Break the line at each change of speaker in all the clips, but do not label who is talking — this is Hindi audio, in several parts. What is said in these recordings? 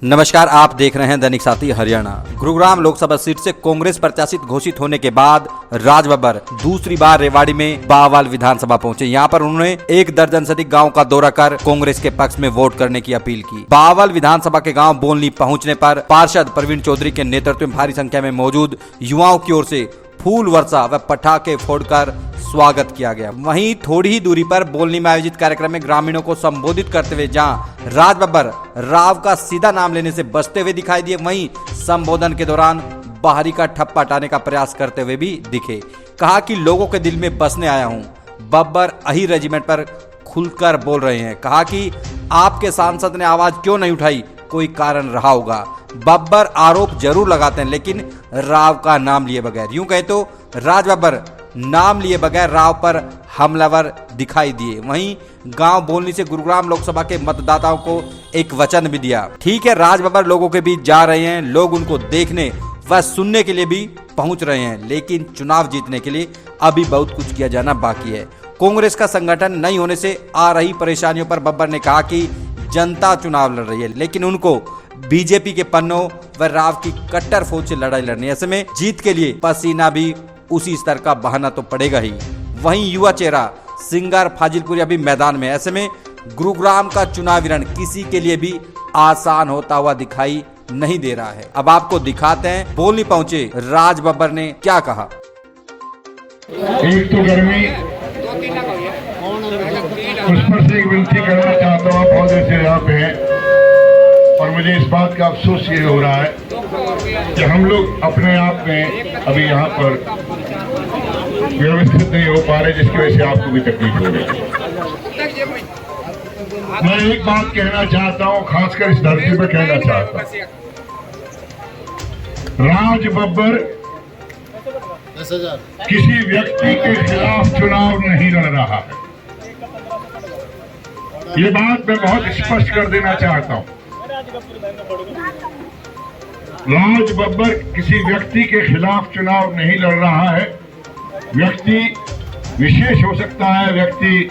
नमस्कार, आप देख रहे हैं दैनिक साथी हरियाणा। गुरुग्राम लोकसभा सीट से कांग्रेस प्रत्याशित घोषित होने के बाद राज बब्बर दूसरी बार रेवाड़ी में बावल विधानसभा पहुंचे। यहां पर उन्होंने 1 दर्जन से अधिक गाँव का दौरा कर कांग्रेस के पक्ष में वोट करने की अपील की। बावल विधानसभा के गाँव बोलनी पहुँचने पर पार्षद प्रवीण चौधरी के नेतृत्व में भारी संख्या में मौजूद युवाओं की ओर से फूल वर्षा व पटाखे फोड़कर स्वागत किया गया। वहीं थोड़ी ही दूरी पर बोलनी में आयोजित कार्यक्रम में ग्रामीणों को संबोधित करते हुए जहां राज बब्बर राव का सीधा नाम लेने से बचते हुए दिखाई दिए, वहीं संबोधन के दौरान बाहरी का ठप्पा हटाने का प्रयास करते हुए भी दिखे। कहा कि लोगों के दिल में बसने आया हूं। बब्बर अही रेजिमेंट पर खुलकर बोल रहे हैं। कहा कि आपके सांसद ने आवाज क्यों नहीं उठाई, कोई कारण रहा होगा। बब्बर आरोप जरूर लगाते हैं लेकिन राव का नाम लिए बगैर, यूं कहे तो राज बब्बर नाम लिए बगैर राव पर हमलावर दिखाई दिए। वहीं गांव बोलनी से गुरुग्राम लोकसभा के मतदाताओं को एक वचन भी दिया। ठीक है, राज बब्बर लोगों के बीच जा रहे हैं, लोग उनको देखने व सुनने के लिए भी पहुंच रहे हैं, लेकिन चुनाव जीतने के लिए अभी बहुत कुछ किया जाना बाकी है। कांग्रेस का संगठन नहीं होने से आ रही परेशानियों पर बब्बर ने कहा कि जनता चुनाव लड़ रही है, लेकिन उनको बीजेपी के पन्नों व राव की कट्टर फौज से लड़ाई लड़नी है। ऐसे में जीत के लिए पसीना भी उसी स्तर का बहाना तो पड़ेगा ही। वहीं युवा चेहरा सिंगर फाजिलपुरी अभी मैदान में। ऐसे में गुरुग्राम का चुनावी रण किसी के लिए भी आसान होता हुआ दिखाई नहीं दे रहा है। अब आपको दिखाते हैं बोलनी पहुंचे राज बब्बर ने क्या कहा।
एक तो गर्मी, उस पर से एक विनती करना चाहता हूँ। आप बहुत देर से यहाँ पे हैं और मुझे इस बात का अफसोस ये हो रहा है कि हम लोग अपने आप में अभी यहाँ पर व्यवस्थित नहीं हो पा रहे, जिसकी वजह से आपको भी तकलीफ हो रही है। मैं एक बात कहना चाहता हूँ, खासकर इस धरती पर कहना चाहता हूँ, राज बब्बर किसी व्यक्ति के खिलाफ चुनाव नहीं लड़ रहा है। ये बात मैं बहुत स्पष्ट कर देना चाहता हूँ। राज बब्बर किसी व्यक्ति के खिलाफ चुनाव नहीं लड़ रहा है। व्यक्ति विशेष हो सकता है, व्यक्ति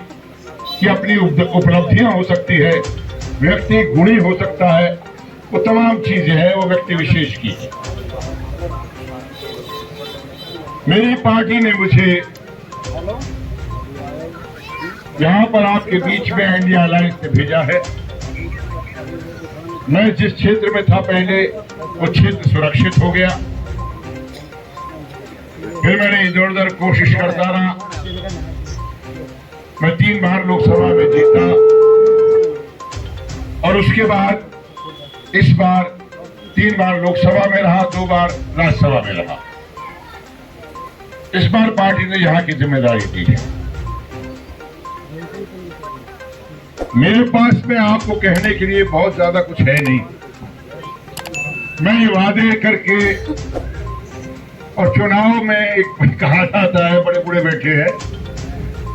की अपनी उपलब्धियां हो सकती है, व्यक्ति गुणी हो सकता है, वो तमाम चीजें हैं वो व्यक्ति विशेष की। मेरी पार्टी ने मुझे यहाँ पर आपके बीच में इंडिया अलायंस ने भेजा है। मैं जिस क्षेत्र में था पहले, वो क्षेत्र सुरक्षित हो गया। फिर मैंने इधर उधर कोशिश करता रहा। मैं 3 बार लोकसभा में जीता और उसके बाद इस बार 3 बार लोकसभा में रहा, 2 बार राज्यसभा में रहा। इस बार पार्टी ने यहाँ की जिम्मेदारी दी है। मेरे पास में आपको कहने के लिए बहुत ज्यादा कुछ है नहीं। मैं ये वादे करके, और चुनाव में एक कहा जाता है, बड़े बूढ़े बैठे हैं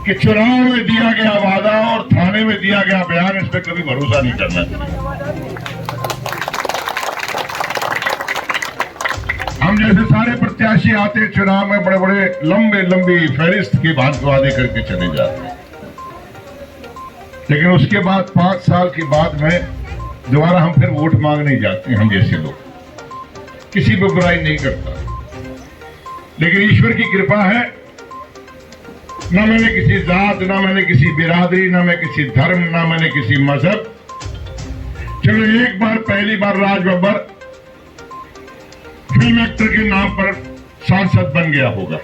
कि चुनाव में दिया गया वादा और थाने में दिया गया बयान, इस पर कभी भरोसा नहीं करना चाहिए। हम जैसे सारे प्रत्याशी आते हैं चुनाव में, बड़े बड़े लंबी फहरिस्त के वादे करके चले जाते हैं, लेकिन उसके बाद 5 साल के बाद में दोबारा हम फिर वोट मांगने जाते हैं। हम जैसे लोग किसी पर बुराई नहीं करता, लेकिन ईश्वर की कृपा है, ना मैंने किसी जात, ना मैंने किसी बिरादरी, ना मैं किसी धर्म, ना मैंने किसी मजहब। चलो एक बार, पहली बार राज बब्बर फिल्म एक्टर के नाम पर सांसद बन गया होगा।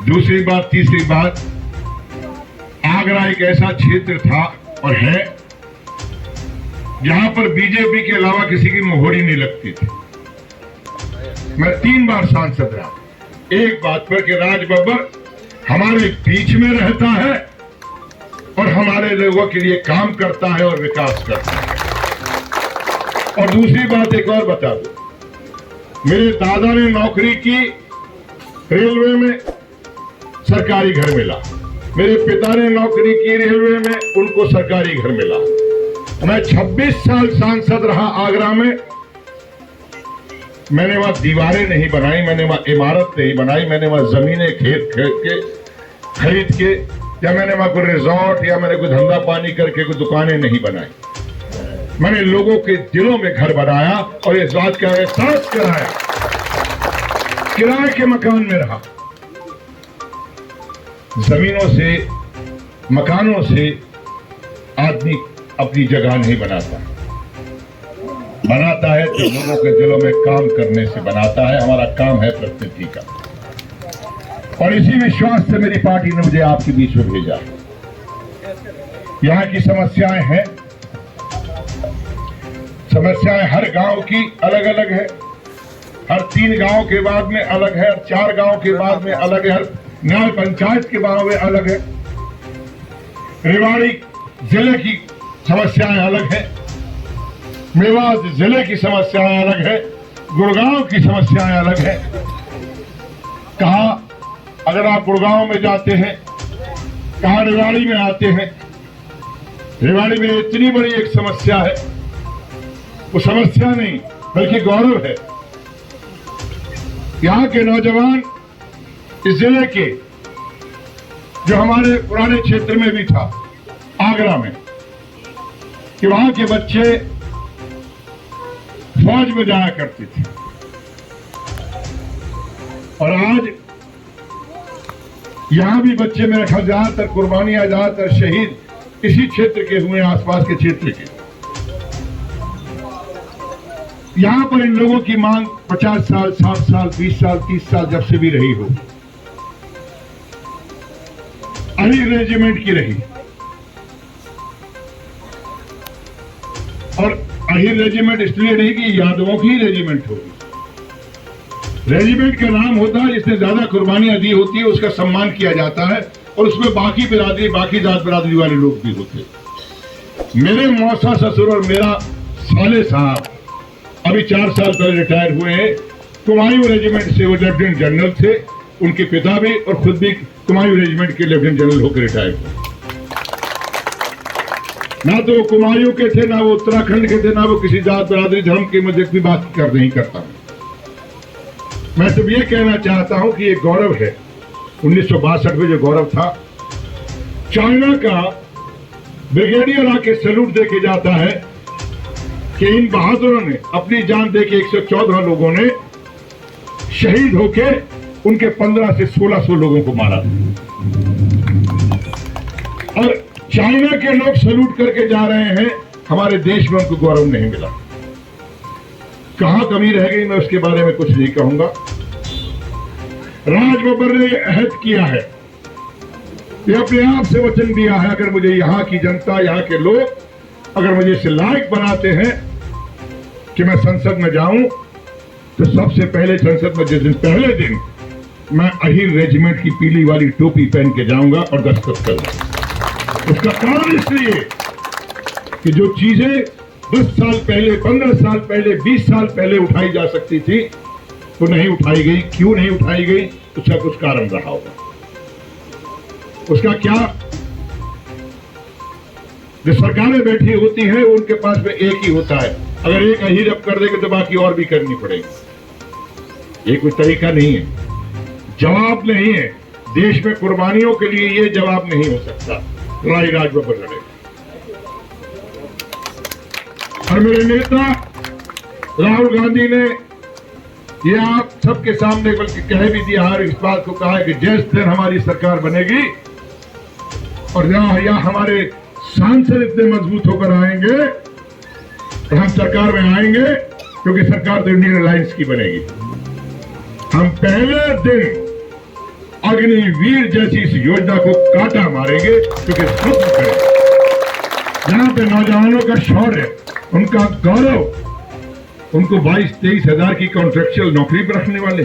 दूसरी बात, तीसरी बात, आगरा एक ऐसा क्षेत्र था और है जहां पर बीजेपी के अलावा किसी की मोहरी नहीं लगती थी। मैं 3 बार सांसद रहा। एक बात पर कि राज बब्बर हमारे बीच में रहता है और हमारे लोगों के लिए काम करता है और विकास करता है। और दूसरी बात एक और बता दूं, मेरे दादा ने नौकरी की रेलवे में, सरकारी घर मिला। मेरे पिता ने नौकरी की रेलवे में, उनको सरकारी घर मिला। मैं 26 साल सांसद रहा आगरा में। मैंने वहां दीवारें नहीं बनाई, मैंने वहां इमारत नहीं बनाई, मैंने वहां जमीनें खरीद के, या मैंने वहां कोई रिजॉर्ट या मैंने कोई धंधा पानी करके कोई दुकानें नहीं बनाई। मैंने लोगों के दिलों में घर बनाया और इस बात का एहसास कराया। किराए के मकान में रहा, जमीनों से, मकानों से आदमी अपनी जगह नहीं बनाता, बनाता है तो लोगों के दिलों में काम करने से बनाता है। हमारा काम है प्रतिनिधि का, और इसी विश्वास से मेरी पार्टी ने मुझे आपके बीच में भेजा। यहाँ की समस्याएं हैं, समस्याएं हर गांव की अलग अलग है, हर 3 गांव के बाद में अलग है, हर 4 गांव के बाद में अलग है, हर न्याय पंचायत के बाद में अलग है। रेवाड़ी जिले की समस्याएं अलग है, मेवात जिले की समस्याएं अलग है, गुड़गांव की समस्याएं अलग है। कहा अगर आप गुड़गांव में जाते हैं, कहा रेवाड़ी में आते हैं, रेवाड़ी में इतनी बड़ी एक समस्या है, वो समस्या नहीं बल्कि गौरव है। यहाँ के नौजवान, इस जिले के, जो हमारे पुराने क्षेत्र में भी था, आगरा में, कि वहां के बच्चे फौज में जाया करते थे, और आज यहां भी बच्चे, मेरे ख्याल ज्यादातर कुर्बानियां, ज्यादातर शहीद इसी क्षेत्र के हुए, आसपास के क्षेत्र के। यहां पर इन लोगों की मांग 50 साल, 60 साल, 20 साल, 30 साल जब से भी रही हो, अहिर रेजिमेंट की रही। और अहिर रेजिमेंट इसलिए नहीं कि यादवों की रेजिमेंट होगी। रेजिमेंट का नाम होता है जिसने ज्यादा कुर्बानियां दी होती है, उसका सम्मान किया जाता है, और उसमें बाकी बिरादरी, बाकी जात बिरादरी वाले लोग भी होते हैं। मेरे मौसा ससुर और मेरा साले साहब अभी 4 साल पहले रिटायर हुए हैं। कुमायूं रेजिमेंट से वो लेफ्टिनेंट जनरल थे, उनके पिता भी और खुद भी कुमायूं रेजिमेंट के लेफ्टिनेंट जनरल होकर रिटायर हुए। ना तो वो कुमायूं के थे, ना वो उत्तराखंड के थे, ना वो किसी जात बिरादरी धर्म के मध्य की बात नहीं करता। मैं सिर्फ ये कहना चाहता हूं कि ये गौरव है। 1962 में जो गौरव था, चाइना का ब्रिगेडियर आके सैल्यूट देके जाता है कि इन बहादुरों ने अपनी जान देके 114 लोगों ने शहीद होके उनके 1500 से 1600 लोगों को मारा। और चाइना के लोग सैल्यूट करके जा रहे हैं, हमारे देश में उनको गौरव नहीं मिला। कहां कमी रह गई, मैं उसके बारे में कुछ नहीं कहूंगा। राज बब्बर ने अहद किया है, ये अपने आप से वचन दिया है, अगर मुझे यहाँ की जनता, यहाँ के लोग अगर मुझे इसे लायक बनाते हैं कि मैं संसद में जाऊं, तो सबसे पहले संसद में जिस दिन, पहले दिन मैं अहिर रेजिमेंट की पीली वाली टोपी पहन के जाऊंगा और दस्तखत करूंगा। उसका कारण इसलिए कि जो चीजें 10 साल पहले, 15 साल पहले, 20 साल पहले उठाई जा सकती थी, वो नहीं उठाई गई। क्यों नहीं उठाई गई? उसका कुछ कारण रहा होगा। उसका क्या? जो सरकारें बैठी होती हैं, उनके पास में एक ही होता है, अगर एक अहीर अब कर देंगे तो बाकी और भी करनी पड़ेगी। ये कोई तरीका नहीं है, जवाब नहीं है। देश में कुर्बानियों के लिए ये जवाब नहीं हो सकता। लड़ाई राज बब्बर लड़े, और मेरे नेता राहुल गांधी ने ये आप सबके सामने बल्कि कह भी दिया है, इस बात को कहा है कि जिस दिन हमारी सरकार बनेगी और या हमारे सांसद इतने मजबूत होकर आएंगे तो हम सरकार में आएंगे, क्योंकि सरकार तो इंडियन अलायंस की बनेगी। हम पहले दिन अग्निवीर जैसी इस योजना को काटा मारेंगे, क्योंकि स्वप्न करेंगे। जहां पे नौजवानों का शौर्य, उनका गौरव, उनको 22-23 हजार की कॉन्ट्रेक्चुअल नौकरी पर रखने वाले।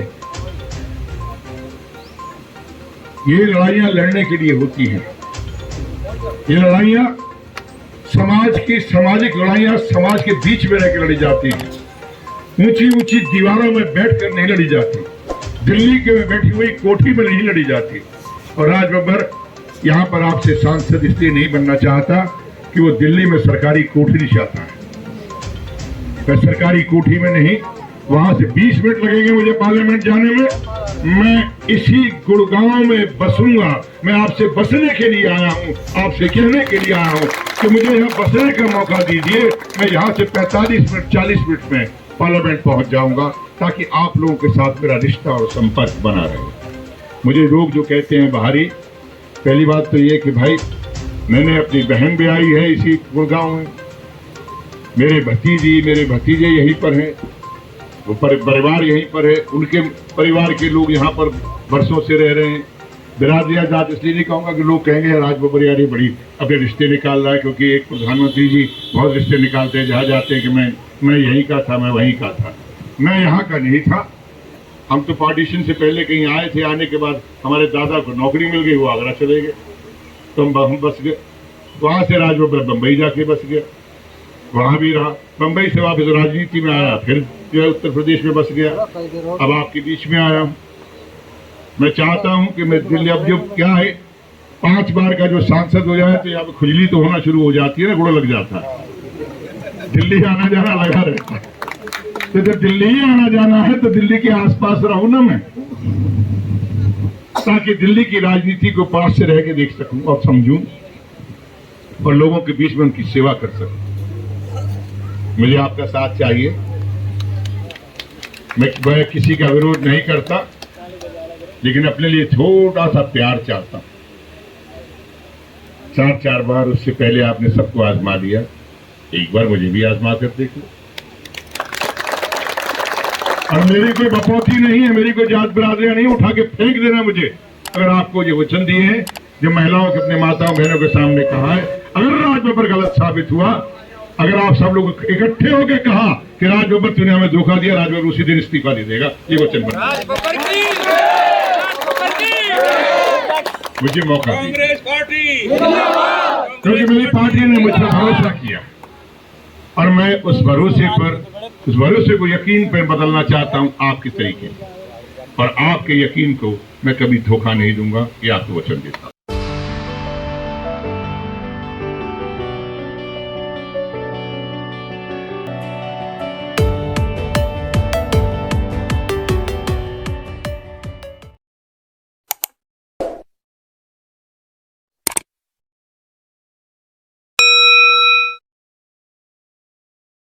ये लड़ाइयां लड़ने के लिए होती हैं। ये लड़ाइयां समाज की, सामाजिक लड़ाइयां समाज के बीच में रहकर लड़ी जाती हैं। ऊंची ऊंची दीवारों में बैठकर नहीं लड़ी जाती, दिल्ली के में बैठी हुई कोठी में नहीं लड़ी जाती। और राज बब्बर यहां पर आपसे सांसद इसलिए नहीं बनना चाहता कि वो दिल्ली में सरकारी कोठरी चाहता है। मैं सरकारी कोठी में नहीं, वहां से 20 मिनट लगेंगे मुझे पार्लियामेंट जाने में, मैं इसी गुड़गांव में बसूंगा। मैं आपसे बसने के लिए आया हूं, आपसे कहने के लिए आया हूं कि मुझे यहाँ बसने का मौका दीजिए। मैं यहाँ से 45 मिनट 40 मिनट में पार्लियामेंट पहुंच जाऊंगा, ताकि आप लोगों के साथ मेरा रिश्ता और संपर्क बना रहे। मुझे लोग जो कहते हैं बाहरी, पहली बात तो ये कि भाई मैंने अपनी बहन भी आई है इसी गुड़गांव में, मेरे भतीजे यहीं पर हैं, वो परिवार यहीं पर है, उनके परिवार के लोग यहाँ पर बरसों से रह रहे हैं। बिरादरिया जात इसलिए नहीं कहूँगा कि लोग कहेंगे राज बब्बर यार ये बड़ी अपने रिश्ते निकाल रहा है, क्योंकि एक प्रधानमंत्री जी बहुत रिश्ते निकालते हैं, जहाँ जाते हैं कि मैं यहीं का था, मैं वहीं का था। मैं यहाँ का नहीं था। हम तो पार्टीशन से पहले कहीं आए थे, आने के बाद हमारे दादा को नौकरी मिल गई, वो आगरा चले गए, तो हम बस गए। वहाँ से राज बब्बर बम्बई जाके बस गया, वहाँ भी रहा। बम्बई से वापस राजनीति में आया, फिर जो है उत्तर प्रदेश में बस गया, अब आपके बीच में आया हूँ। मैं चाहता हूँ कि मैं दिल्ली, अब जो क्या है 5 बार का जो सांसद हो जाए तो यहाँ पे खुजली तो होना शुरू हो जाती है ना, गुड़ लग जाता है। दिल्ली आना जाना लगा रहता है, तो जब दिल्ली ही आना जाना है तो दिल्ली के आसपास रहूं ना मैं, ताकि दिल्ली की राजनीति को पास से रह के देख सकूं और समझूं और लोगों के बीच में उनकी सेवा कर सकूं। मुझे आपका साथ चाहिए। मैं किसी का विरोध नहीं करता, लेकिन अपने लिए थोड़ा सा प्यार चाहता हूं। 4 बार उससे पहले आपने सबको आजमा लिया, एक बार मुझे भी आजमा कर देख लो। और मेरी कोई बपौती नहीं है, मेरी कोई जात बिरादरियां नहीं, उठा के फेंक देना मुझे। अगर आपको ये वचन दिए हैं जो महिलाओं के अपने माताओं बहनों के सामने कहा है, अगर राज बब्बर गलत साबित हुआ, अगर आप सब लोग इकट्ठे होकर कहा कि राज बब्बर तूने हमें धोखा दिया, राज बब्बर उसी दिन इस्तीफा दे देगा, ये वचन बना। मुझे मौका कांग्रेस पार्टी, क्योंकि मेरी पार्टी ने मुझ पर भरोसा किया और मैं उस भरोसे को यकीन पर बदलना चाहता हूं आपके तरीके, और आपके यकीन को मैं कभी धोखा नहीं दूंगा, ये आपको वचन देता हूं।